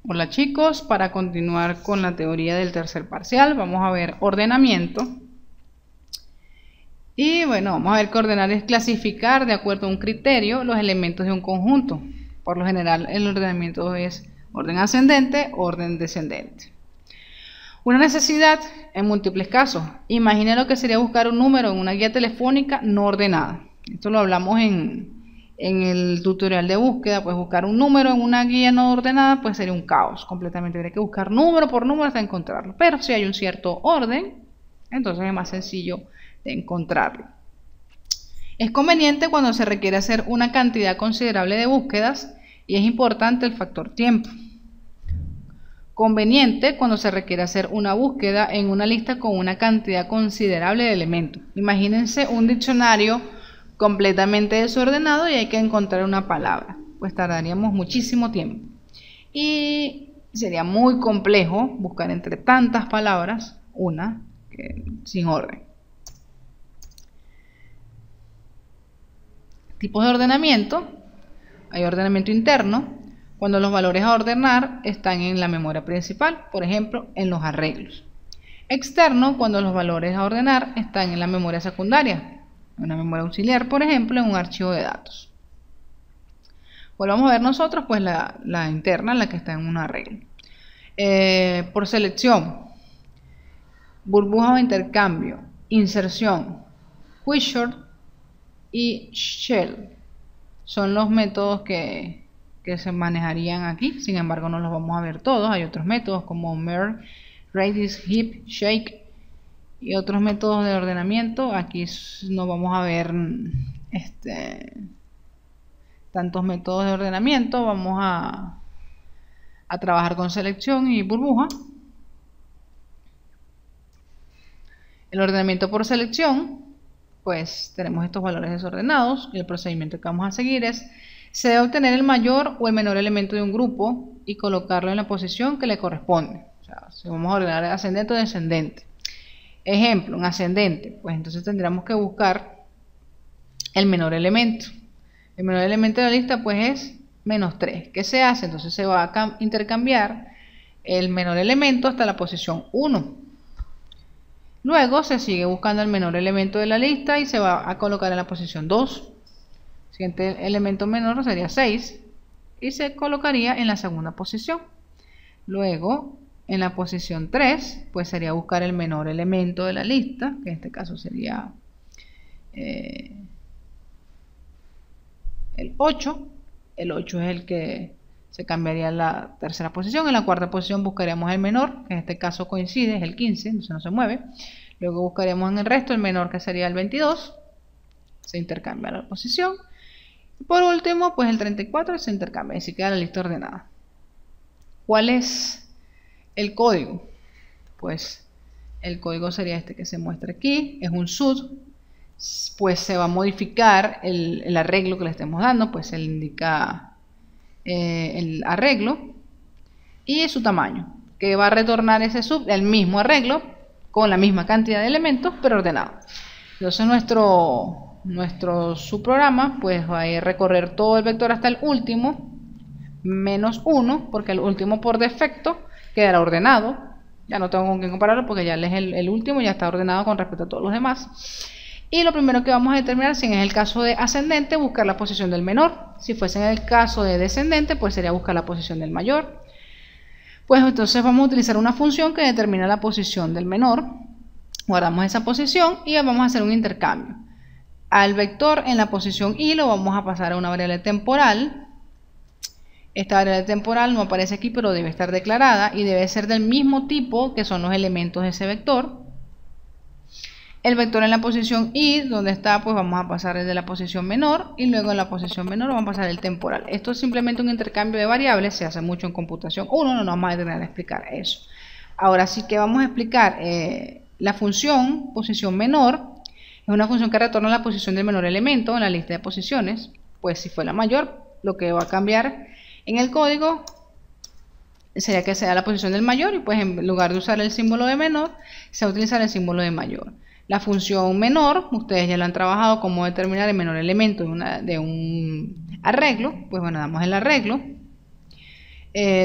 Hola chicos, para continuar con la teoría del tercer parcial vamos a ver ordenamiento. Y bueno, vamos a ver que ordenar es clasificar de acuerdo a un criterio los elementos de un conjunto. Por lo general el ordenamiento es orden ascendente, orden descendente. Una necesidad en múltiples casos. Imagina lo que sería buscar un número en una guía telefónica no ordenada. Esto lo hablamos en el tutorial de búsqueda. Pues buscar un número en una guía no ordenada pues sería un caos completamente. Habría que buscar número por número hasta encontrarlo. Pero si hay un cierto orden, entonces es más sencillo de encontrarlo. Es conveniente cuando se requiere hacer una cantidad considerable de búsquedas y es importante el factor tiempo. Conveniente cuando se requiere hacer una búsqueda en una lista con una cantidad considerable de elementos. Imagínense un diccionario completamente desordenado y hay que encontrar una palabra. Pues tardaríamos muchísimo tiempo. Y sería muy complejo buscar entre tantas palabras una sin orden. Tipos de ordenamiento. Hay ordenamiento interno, cuando los valores a ordenar están en la memoria principal, por ejemplo, en los arreglos. Externo, cuando los valores a ordenar están en la memoria secundaria, en una memoria auxiliar, por ejemplo, en un archivo de datos. Volvamos a ver nosotros, pues la interna, la que está en un arreglo. Por selección, burbuja o intercambio, inserción, quicksort y shell. Son los métodos que se manejarían aquí. Sin embargo, no los vamos a ver todos. Hay otros métodos como merge, radius, heap, shake y otros métodos de ordenamiento. Aquí no vamos a ver tantos métodos de ordenamiento. Vamos a trabajar con selección y burbuja. El ordenamiento por selección, pues tenemos estos valores desordenados y el procedimiento que vamos a seguir es: se debe obtener el mayor o el menor elemento de un grupo y colocarlo en la posición que le corresponde. O sea, si vamos a ordenar ascendente o descendente. Ejemplo, un ascendente, pues entonces tendríamos que buscar el menor elemento. El menor elemento de la lista pues es -3. ¿Qué se hace? Entonces se va a intercambiar el menor elemento hasta la posición 1. Luego se sigue buscando el menor elemento de la lista y se va a colocar en la posición 2. El siguiente elemento menor sería 6 y se colocaría en la segunda posición. Luego, en la posición 3, pues sería buscar el menor elemento de la lista, que en este caso sería el 8. El 8 es el que se cambiaría a la tercera posición. En la cuarta posición buscaríamos el menor, que en este caso coincide, es el 15, entonces no se mueve. Luego buscaríamos en el resto el menor, que sería el 22. Se intercambia la posición. Y por último, pues el 34 se intercambia, y así queda la lista ordenada. ¿Cuál es el código? Pues el código sería este que se muestra aquí. Es un sud. Pues se va a modificar el arreglo que le estemos dando, pues se le indica el arreglo y su tamaño, que va a retornar ese sub, el mismo arreglo con la misma cantidad de elementos pero ordenado. Entonces nuestro subprograma pues va a recorrer todo el vector hasta el último -1, porque el último por defecto quedará ordenado. Ya no tengo con qué compararlo porque ya es el último, ya está ordenado con respecto a todos los demás. Y lo primero que vamos a determinar, si es el caso de ascendente, buscar la posición del menor. Si fuese en el caso de descendente, pues sería buscar la posición del mayor. Pues entonces vamos a utilizar una función que determina la posición del menor. Guardamos esa posición y vamos a hacer un intercambio. Al vector en la posición y lo vamos a pasar a una variable temporal. Esta variable temporal no aparece aquí, pero debe estar declarada y debe ser del mismo tipo que son los elementos de ese vector. El vector en la posición y, donde está, pues vamos a pasar desde la posición menor y luego en la posición menor vamos a pasar el temporal. Esto es simplemente un intercambio de variables, se hace mucho en computación 1, no nos vamos a detener a explicar eso. Ahora sí que vamos a explicar la función posición menor. Es una función que retorna la posición del menor elemento en la lista de posiciones. Pues si fue la mayor, lo que va a cambiar en el código sería que sea la posición del mayor y pues en lugar de usar el símbolo de menor, se va a utilizar el símbolo de mayor. La función menor, ustedes ya lo han trabajado, cómo determinar el menor elemento de un arreglo. Pues bueno, damos el arreglo.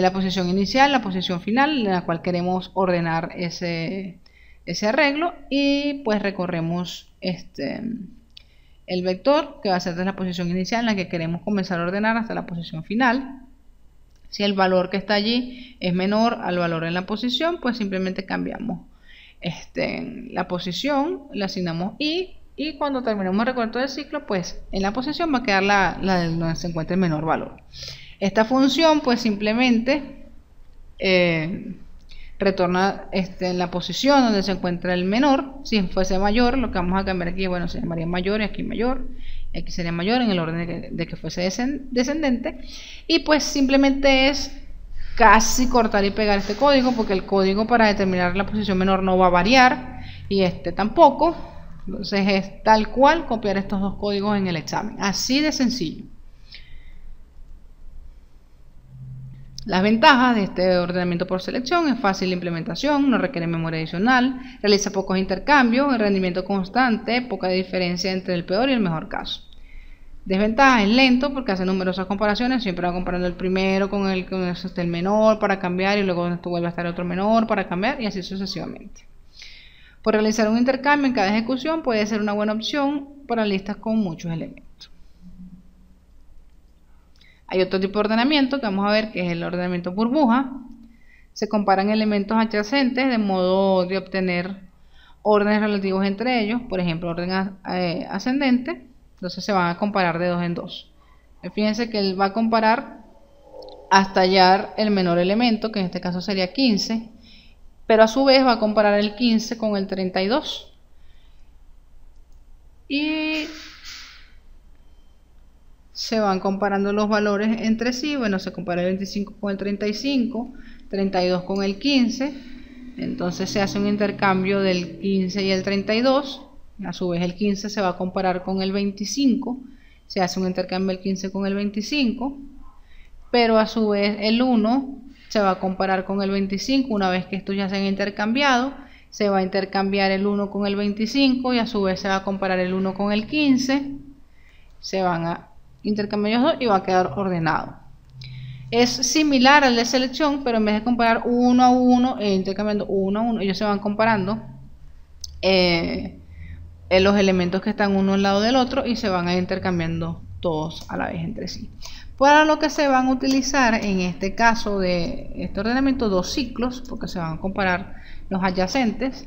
la posición inicial, la posición final, en la cual queremos ordenar ese arreglo, y pues recorremos el vector que va a ser desde la posición inicial en la que queremos comenzar a ordenar hasta la posición final. Si el valor que está allí es menor al valor en la posición, pues simplemente cambiamos la posición, le asignamos y cuando terminemos el recorrido del ciclo, pues en la posición va a quedar la donde se encuentra el menor valor. Esta función pues simplemente retorna en la posición donde se encuentra el menor. Si fuese mayor, lo que vamos a cambiar aquí, bueno, se llamaría mayor y aquí mayor, y aquí sería mayor en el orden de que fuese descendente, y pues simplemente es casi cortar y pegar este código, porque el código para determinar la posición menor no va a variar y tampoco. Entonces es tal cual copiar estos dos códigos en el examen, así de sencillo. Las ventajas de este ordenamiento por selección: es fácil de implementación, no requiere memoria adicional, realiza pocos intercambios, el rendimiento constante, poca diferencia entre el peor y el mejor caso. Desventaja: es lento porque hace numerosas comparaciones, siempre va comparando el primero con el menor para cambiar, y luego esto vuelve a estar otro menor para cambiar, y así sucesivamente. Por realizar un intercambio en cada ejecución puede ser una buena opción para listas con muchos elementos. Hay otro tipo de ordenamiento que vamos a ver, que es el ordenamiento burbuja. Se comparan elementos adyacentes de modo de obtener órdenes relativos entre ellos, por ejemplo, orden ascendente. Entonces se van a comparar de 2 en 2. Fíjense que él va a comparar hasta hallar el menor elemento, que en este caso sería 15, pero a su vez va a comparar el 15 con el 32. Y se van comparando los valores entre sí. Bueno, se compara el 25 con el 35, 32 con el 15, entonces se hace un intercambio del 15 y el 32. A su vez el 15 se va a comparar con el 25, se hace un intercambio del 15 con el 25, pero a su vez el 1 se va a comparar con el 25. Una vez que estos ya se han intercambiado, se va a intercambiar el 1 con el 25 y a su vez se va a comparar el 1 con el 15, se van a intercambiar los dos y va a quedar ordenado. Es similar al de selección, pero en vez de comparar 1 a 1 intercambiando 1 a 1, ellos se van comparando los elementos que están uno al lado del otro y se van a ir intercambiando todos a la vez entre sí. Para lo que se van a utilizar en este caso de este ordenamiento, dos ciclos, porque se van a comparar los adyacentes.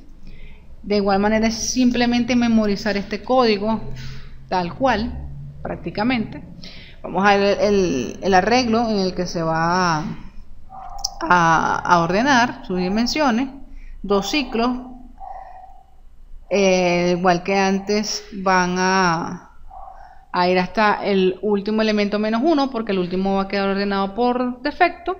De igual manera es simplemente memorizar este código tal cual, prácticamente. Vamos a ver el arreglo en el que se va a ordenar sus dimensiones. Dos ciclos, igual que antes, van a ir hasta el último elemento menos 1, porque el último va a quedar ordenado por defecto.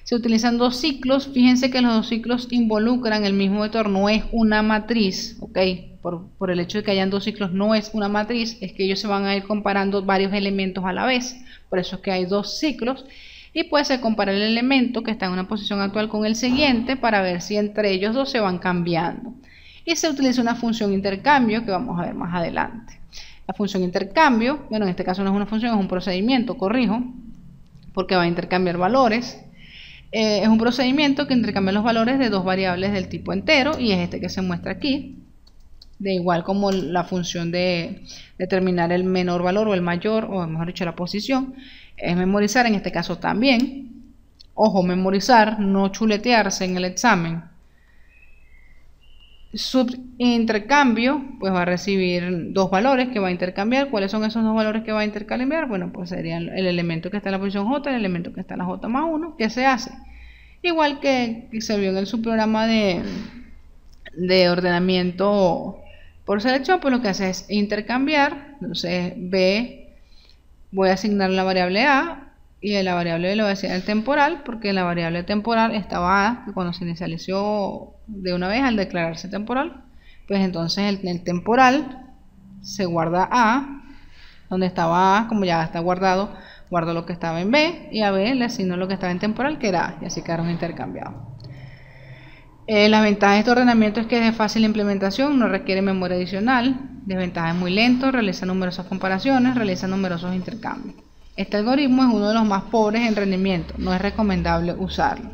Se utilizan dos ciclos. Fíjense que los dos ciclos involucran el mismo vector, no es una matriz, ¿ok? Por el hecho de que hayan dos ciclos no es una matriz, es que ellos se van a ir comparando varios elementos a la vez, por eso es que hay dos ciclos. Y pues se compara el elemento que está en una posición actual con el siguiente para ver si entre ellos dos se van cambiando. Y se utiliza una función intercambio que vamos a ver más adelante. La función intercambio, bueno, en este caso no es una función, es un procedimiento, corrijo, porque va a intercambiar valores. Es un procedimiento que intercambia los valores de dos variables del tipo entero, y es este que se muestra aquí. De igual como la función de determinar el menor valor o el mayor, o mejor dicho la posición, es memorizar en este caso también. Ojo, memorizar, no chuletearse en el examen. Subintercambio, pues va a recibir dos valores que va a intercambiar. ¿Cuáles son esos dos valores que va a intercambiar? Bueno, pues serían el elemento que está en la posición J y el elemento que está en la J más 1. ¿Qué se hace? Igual que se vio en el subprograma de ordenamiento por selección, pues lo que hace es intercambiar. Entonces B, voy a asignar la variable A, y a la variable B le voy a asignar el temporal, porque en la variable temporal estaba A, que cuando se inicializó de una vez al declararse temporal, pues entonces el temporal se guarda A, donde estaba A, como ya está guardado, guardo lo que estaba en B, y a B le asigno lo que estaba en temporal, que era A, y así quedaron intercambiados. La ventaja de este ordenamiento es que es de fácil implementación, no requiere memoria adicional. Desventaja: es muy lento, realiza numerosas comparaciones, realiza numerosos intercambios. Este algoritmo es uno de los más pobres en rendimiento, no es recomendable usarlo.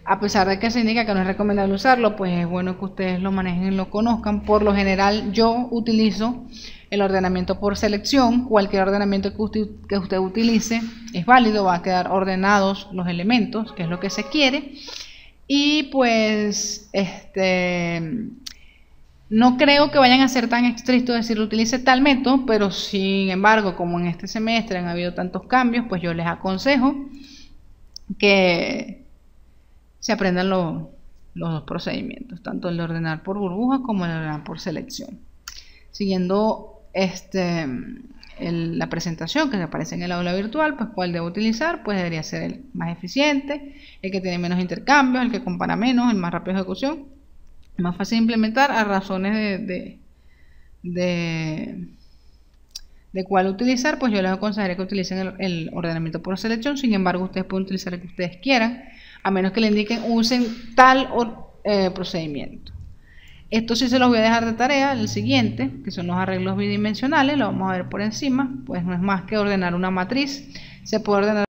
A pesar de que se indica que no es recomendable usarlo, pues es bueno que ustedes lo manejen y lo conozcan. Por lo general yo utilizo el ordenamiento por selección. Cualquier ordenamiento que usted utilice es válido, va a quedar ordenados los elementos, que es lo que se quiere. Y pues no creo que vayan a ser tan estrictos decir utilice tal método, pero sin embargo, como en este semestre han habido tantos cambios, pues yo les aconsejo que se aprendan los dos procedimientos, tanto el de ordenar por burbujas como el de ordenar por selección. Siguiendo la presentación que aparece en el aula virtual, pues cuál debo utilizar, pues debería ser el más eficiente, el que tiene menos intercambios, el que compara menos, el más rápido de ejecución, el más fácil de implementar a razones de cuál utilizar. Pues yo les aconsejaría que utilicen el ordenamiento por selección. Sin embargo, ustedes pueden utilizar el que ustedes quieran, a menos que le indiquen usen tal procedimiento. Esto sí se los voy a dejar de tarea, el siguiente, que son los arreglos bidimensionales, lo vamos a ver por encima. Pues no es más que ordenar una matriz. Se puede ordenar